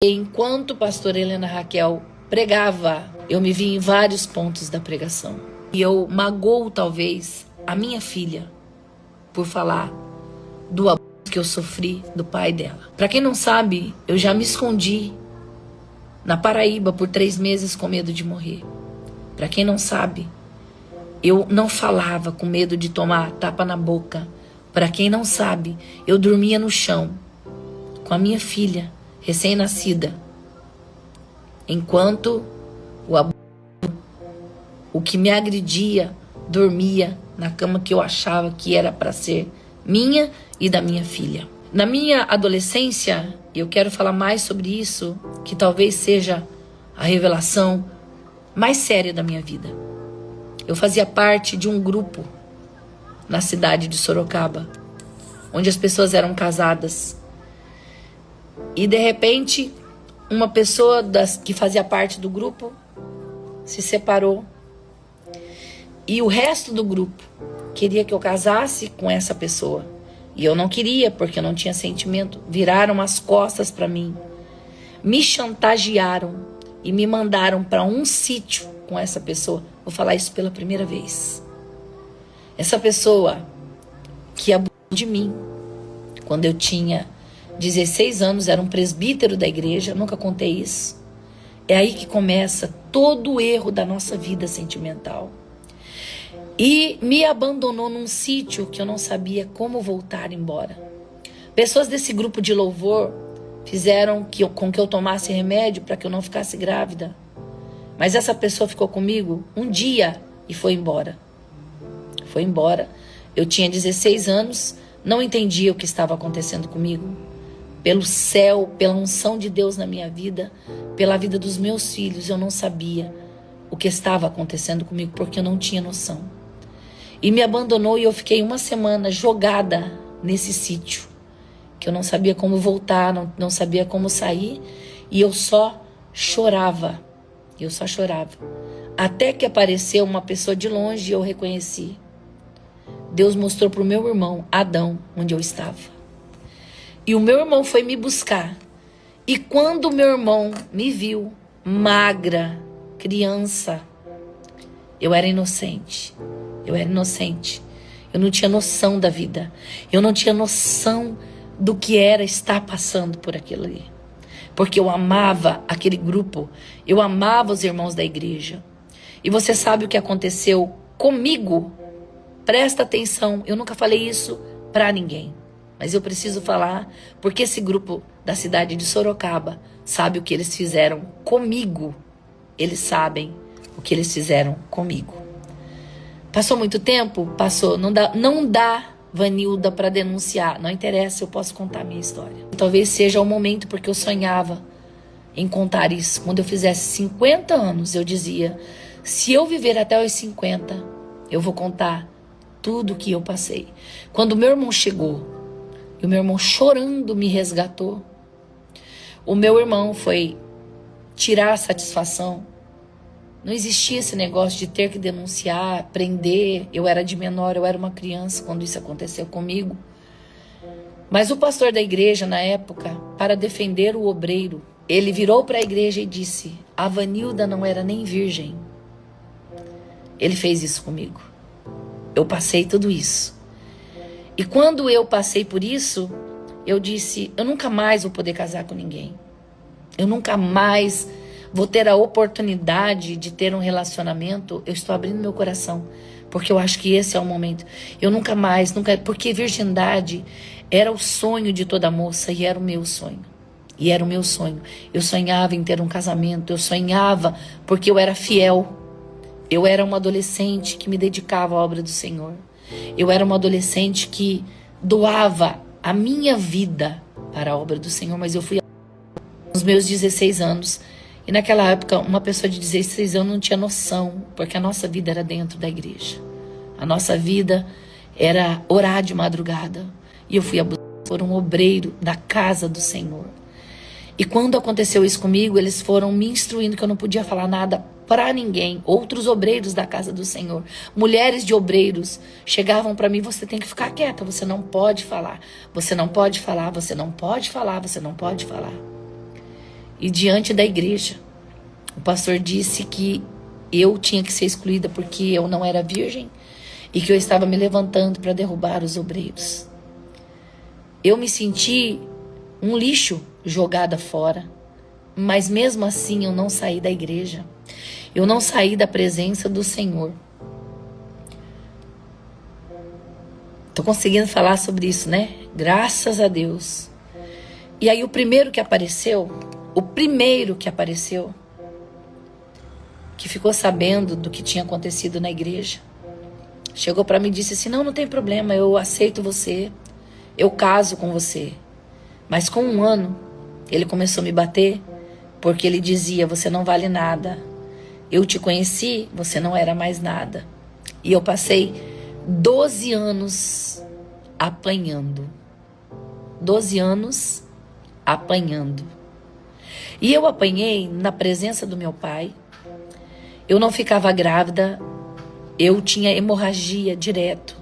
Enquanto a pastora Helena Raquel pregava, eu me vi em vários pontos da pregação. E eu magoo, talvez, a minha filha por falar do abuso que eu sofri do pai dela. Para quem não sabe, eu já me escondi na Paraíba por 3 meses com medo de morrer. Para quem não sabe, eu não falava com medo de tomar tapa na boca. Para quem não sabe, eu dormia no chão com a minha filha recém-nascida, enquanto o que me agredia dormia na cama que eu achava que era para ser minha e da minha filha. Na minha adolescência, eu quero falar mais sobre isso, que talvez seja a revelação mais séria da minha vida. Eu fazia parte de um grupo na cidade de Sorocaba, onde as pessoas eram casadas. E de repente, uma pessoa que fazia parte do grupo se separou. E o resto do grupo queria que eu casasse com essa pessoa. E eu não queria, porque eu não tinha sentimento. Viraram as costas para mim. Me chantagearam e me mandaram para um sítio com essa pessoa. Vou falar isso pela primeira vez. Essa pessoa que abusou de mim quando eu tinha 16 anos, era um presbítero da igreja, nunca contei isso. É aí que começa todo o erro da nossa vida sentimental. E me abandonou num sítio que eu não sabia como voltar embora. Pessoas desse grupo de louvor fizeram com que eu tomasse remédio para que eu não ficasse grávida. Mas essa pessoa ficou comigo um dia e foi embora. Foi embora. Eu tinha 16 anos, não entendia o que estava acontecendo comigo. Pelo céu, pela unção de Deus na minha vida, pela vida dos meus filhos, eu não sabia o que estava acontecendo comigo, porque eu não tinha noção. E me abandonou e eu fiquei uma semana jogada nesse sítio, que eu não sabia como voltar, não sabia como sair, e eu só chorava, até que apareceu uma pessoa de longe e eu reconheci. Deus mostrou para o meu irmão, Adão, onde eu estava. E o meu irmão foi me buscar. E quando o meu irmão me viu, magra, criança, eu era inocente. Eu não tinha noção da vida. Eu não tinha noção do que era estar passando por aquilo ali. Porque eu amava aquele grupo. Eu amava os irmãos da igreja. E você sabe o que aconteceu comigo? Presta atenção, eu nunca falei isso para ninguém. Mas eu preciso falar, porque esse grupo da cidade de Sorocaba sabe o que eles fizeram comigo. Eles sabem o que eles fizeram comigo. Passou muito tempo? Passou. Não dá, Vanilda, para denunciar. Não interessa, eu posso contar a minha história. Talvez seja o momento, porque eu sonhava em contar isso. Quando eu fizesse 50 anos, eu dizia, se eu viver até os 50, eu vou contar tudo o que eu passei. Quando meu irmão chegou, e o meu irmão chorando me resgatou. O meu irmão foi tirar a satisfação. Não existia esse negócio de ter que denunciar, prender. Eu era de menor, eu era uma criança quando isso aconteceu comigo. Mas o pastor da igreja, na época, para defender o obreiro, ele virou para a igreja e disse, a Vanilda não era nem virgem. Ele fez isso comigo. Eu passei tudo isso. E quando eu passei por isso, eu disse, eu nunca mais vou poder casar com ninguém. Eu nunca mais vou ter a oportunidade de ter um relacionamento. Eu estou abrindo meu coração, porque eu acho que esse é o momento. Eu nunca mais, porque virgindade era o sonho de toda moça e era o meu sonho. Eu sonhava em ter um casamento, eu sonhava porque eu era fiel. Eu era uma adolescente que me dedicava à obra do Senhor. Eu era uma adolescente que doava a minha vida para a obra do Senhor, mas eu fui aos meus 16 anos. E naquela época, uma pessoa de 16 anos não tinha noção, porque a nossa vida era dentro da igreja. A nossa vida era orar de madrugada. E eu fui abusada por um obreiro da casa do Senhor. E quando aconteceu isso comigo, eles foram me instruindo que eu não podia falar nada para ninguém. Outros obreiros da casa do Senhor, mulheres de obreiros, chegavam para mim, você tem que ficar quieta, você não pode falar, você não pode falar, você não pode falar, você não pode falar. e diante da igreja. O pastor disse que eu tinha que ser excluída porque eu não era virgem e que eu estava me levantando para derrubar os obreiros. Eu me senti um lixo jogada fora, mas mesmo assim eu não saí da igreja. Eu não saí da presença do Senhor. Tô conseguindo falar sobre isso, né? Graças a Deus. E aí o primeiro que apareceu, que ficou sabendo do que tinha acontecido na igreja, chegou para mim e disse assim: não tem problema, eu aceito você, eu caso com você. Mas com 1 ano, ele começou a me bater, porque ele dizia: você não vale nada. Eu te conheci, você não era mais nada. E eu passei 12 anos apanhando. 12 anos apanhando. E eu apanhei na presença do meu pai. Eu não ficava grávida. Eu tinha hemorragia direto.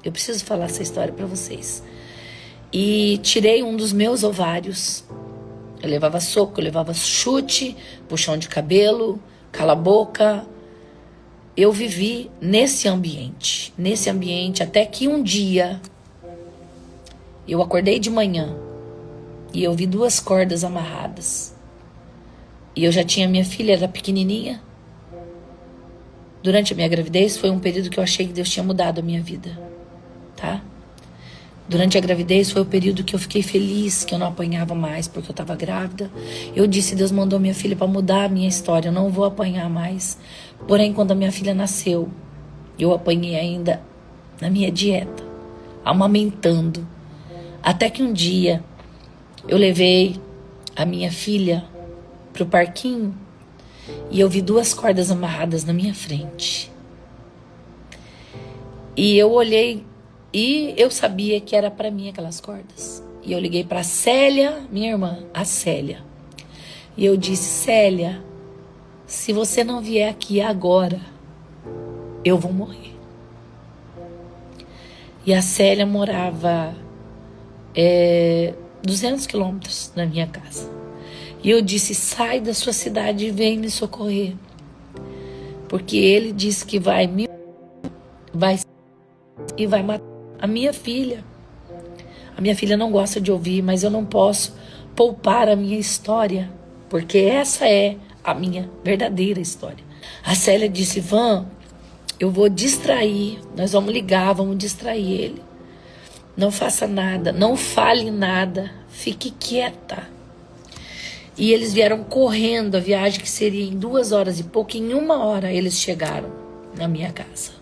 Eu preciso falar essa história para vocês. E tirei um dos meus ovários. Eu levava soco, eu levava chute, puxão de cabelo, cala a boca. Eu vivi nesse ambiente até que um dia eu acordei de manhã e eu vi 2 cordas amarradas. E eu já tinha minha filha, era pequenininha. Durante a minha gravidez foi um período que eu achei que Deus tinha mudado a minha vida, tá? Durante a gravidez foi o período que eu fiquei feliz, que eu não apanhava mais porque eu estava grávida. Eu disse: Deus mandou minha filha para mudar a minha história, eu não vou apanhar mais. Porém, quando a minha filha nasceu, eu apanhei ainda na minha dieta, amamentando. Até que um dia eu levei a minha filha pro parquinho e eu vi 2 cordas amarradas na minha frente. E eu olhei e eu sabia que era para mim aquelas cordas. E eu liguei para Célia, minha irmã, a Célia. E eu disse: Célia, se você não vier aqui agora, eu vou morrer. E a Célia morava 200 quilômetros da minha casa. E eu disse: sai da sua cidade e vem me socorrer. Porque ele disse que vai matar a minha filha. A minha filha não gosta de ouvir, mas eu não posso poupar a minha história, porque essa é a minha verdadeira história. A Célia disse: Van, eu vou distrair, nós vamos ligar, vamos distrair ele. Não faça nada, não fale nada, fique quieta. E eles vieram correndo, a viagem que seria em 2 horas e pouco, em 1 hora eles chegaram na minha casa.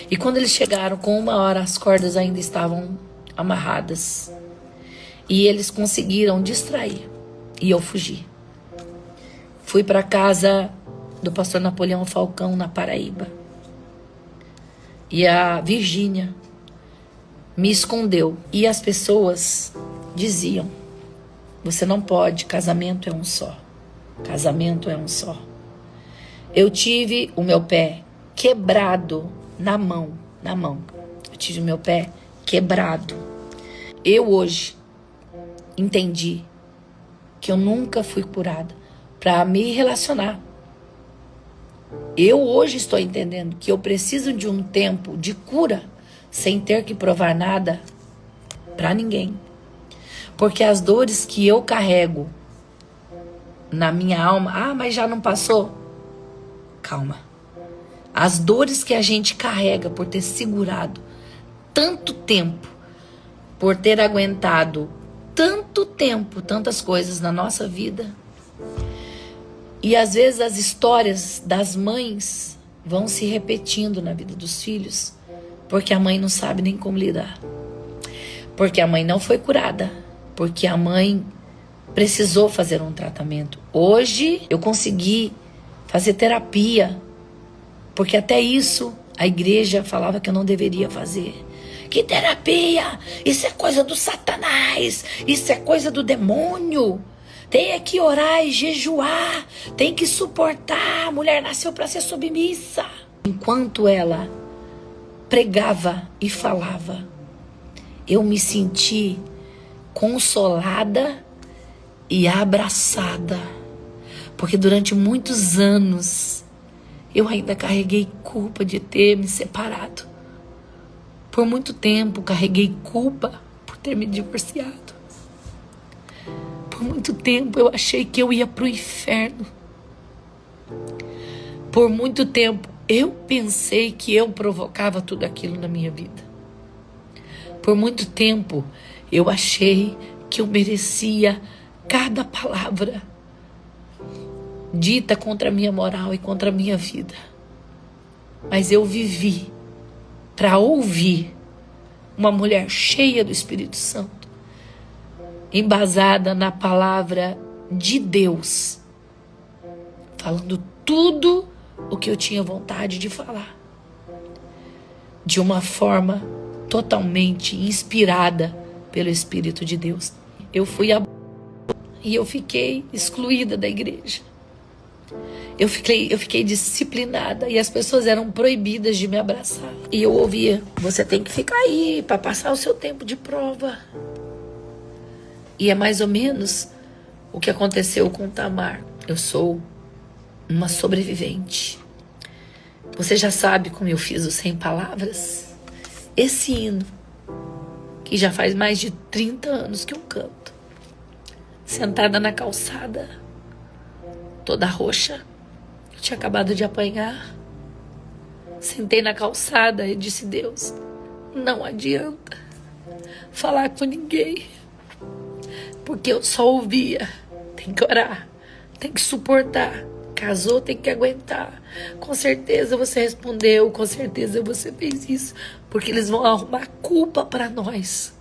E quando eles chegaram, com 1 hora, as cordas ainda estavam amarradas. E eles conseguiram distrair. E eu fugi. Fui para a casa do pastor Napoleão Falcão, na Paraíba. E a Virgínia me escondeu. E as pessoas diziam: você não pode, casamento é um só. Casamento é um só. Eu tive o meu pé quebrado na mão. Eu tive o meu pé quebrado. Eu hoje entendi que eu nunca fui curada para me relacionar. Eu hoje estou entendendo que eu preciso de um tempo de cura sem ter que provar nada para ninguém. Porque as dores que eu carrego na minha alma... mas já não passou? Calma. As dores que a gente carrega por ter segurado tanto tempo, por ter aguentado tanto tempo, tantas coisas na nossa vida. E às vezes as histórias das mães vão se repetindo na vida dos filhos, porque a mãe não sabe nem como lidar. Porque a mãe não foi curada, porque a mãe precisou fazer um tratamento. Hoje eu consegui fazer terapia, porque até isso a igreja falava que eu não deveria fazer. Que terapia? Isso é coisa do Satanás, isso é coisa do demônio. Tem que orar e jejuar, tem que suportar, a mulher nasceu para ser submissa. Enquanto ela pregava e falava, eu me senti consolada e abraçada, porque durante muitos anos eu ainda carreguei culpa de ter me separado. Por muito tempo carreguei culpa por ter me divorciado. Por muito tempo eu achei que eu ia pro inferno. Por muito tempo eu pensei que eu provocava tudo aquilo na minha vida. Por muito tempo eu achei que eu merecia cada palavra dita contra a minha moral e contra a minha vida. Mas eu vivi para ouvir uma mulher cheia do Espírito Santo, embasada na palavra de Deus, falando tudo o que eu tinha vontade de falar, de uma forma totalmente inspirada pelo Espírito de Deus. Eu fui e eu fiquei excluída da igreja. Eu fiquei disciplinada e as pessoas eram proibidas de me abraçar. E eu ouvia: você tem que ficar aí para passar o seu tempo de prova. E é mais ou menos o que aconteceu com Tamar. Eu sou uma sobrevivente. Você já sabe como eu fiz o 100 palavras? Esse hino, que já faz mais de 30 anos que eu canto, sentada na calçada, toda roxa, eu tinha acabado de apanhar. Sentei na calçada e disse: Deus, não adianta falar com ninguém, porque eu só ouvia: tem que orar, tem que suportar, casou, tem que aguentar. Com certeza você respondeu, com certeza você fez isso, porque eles vão arrumar culpa para nós.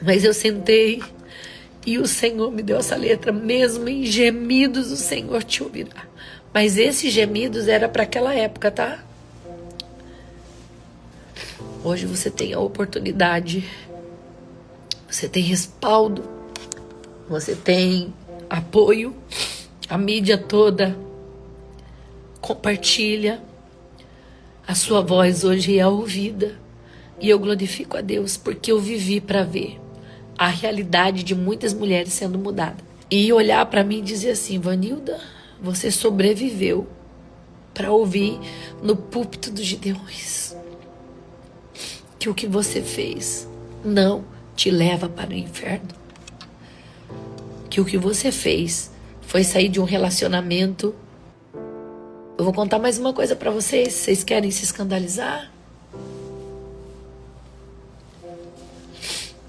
Mas eu sentei e o Senhor me deu essa letra: mesmo em gemidos o Senhor te ouvirá. Mas esses gemidos era para aquela época, tá? Hoje você tem a oportunidade, você tem respaldo, você tem apoio, a mídia toda compartilha, a sua voz hoje é ouvida. E eu glorifico a Deus porque eu vivi para ver a realidade de muitas mulheres sendo mudada. E olhar para mim e dizer assim: Vanilda, você sobreviveu para ouvir no púlpito dos Gideões que o que você fez não te leva para o inferno. Que o que você fez foi sair de um relacionamento. Eu vou contar mais uma coisa para vocês. Vocês querem se escandalizar?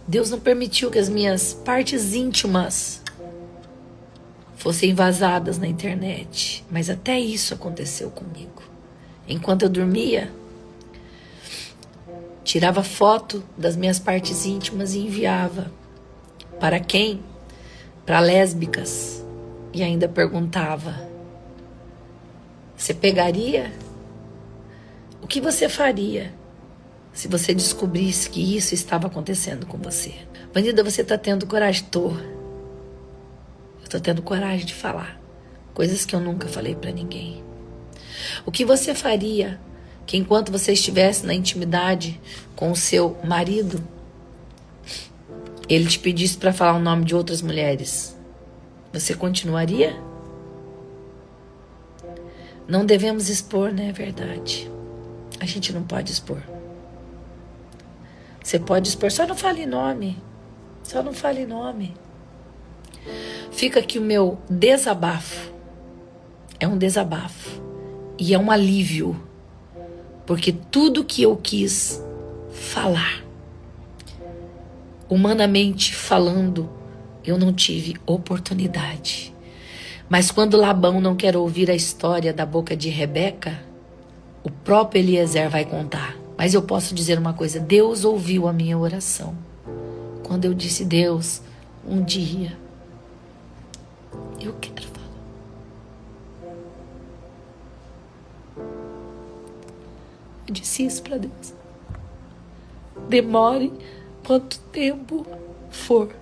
Deus não permitiu que as minhas partes íntimas fossem vazadas na internet. Mas até isso aconteceu comigo. Enquanto eu dormia, tirava foto das minhas partes íntimas e enviava. Para quem? Para lésbicas. E ainda perguntava: você pegaria? O que você faria se você descobrisse que isso estava acontecendo com você? Vanilda, você está tendo coragem? Tô. Eu estou tendo coragem de falar coisas que eu nunca falei para ninguém. O que você faria que enquanto você estivesse na intimidade com o seu marido, ele te pedisse para falar o nome de outras mulheres? Você continuaria? Não devemos expor, né? É verdade. A gente não pode expor. Você pode expor, só não fale nome. Só não fale nome. Fica aqui o meu desabafo. É um desabafo. E é um alívio. Porque tudo que eu quis falar, humanamente falando, eu não tive oportunidade. Mas quando Labão não quer ouvir a história da boca de Rebeca, o próprio Eliezer vai contar. Mas eu posso dizer uma coisa: Deus ouviu a minha oração. Quando eu disse: Deus, um dia eu quero falar. Eu disse isso para Deus. Demore quanto tempo for,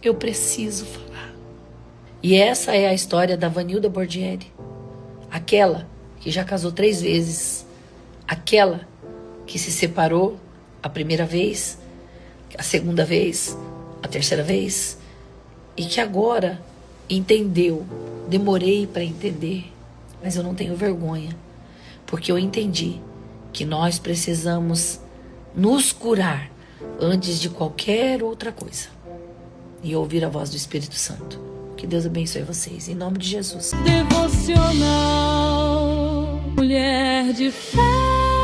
eu preciso falar. E essa é a história da Vanilda Bordieri. Aquela que já casou 3 vezes. Aquela que se separou a primeira vez, a segunda vez, a terceira vez, e que agora entendeu. Demorei para entender, mas eu não tenho vergonha, porque eu entendi que nós precisamos nos curar antes de qualquer outra coisa e ouvir a voz do Espírito Santo. Que Deus abençoe vocês, em nome de Jesus. Devocional Mulher de Fé.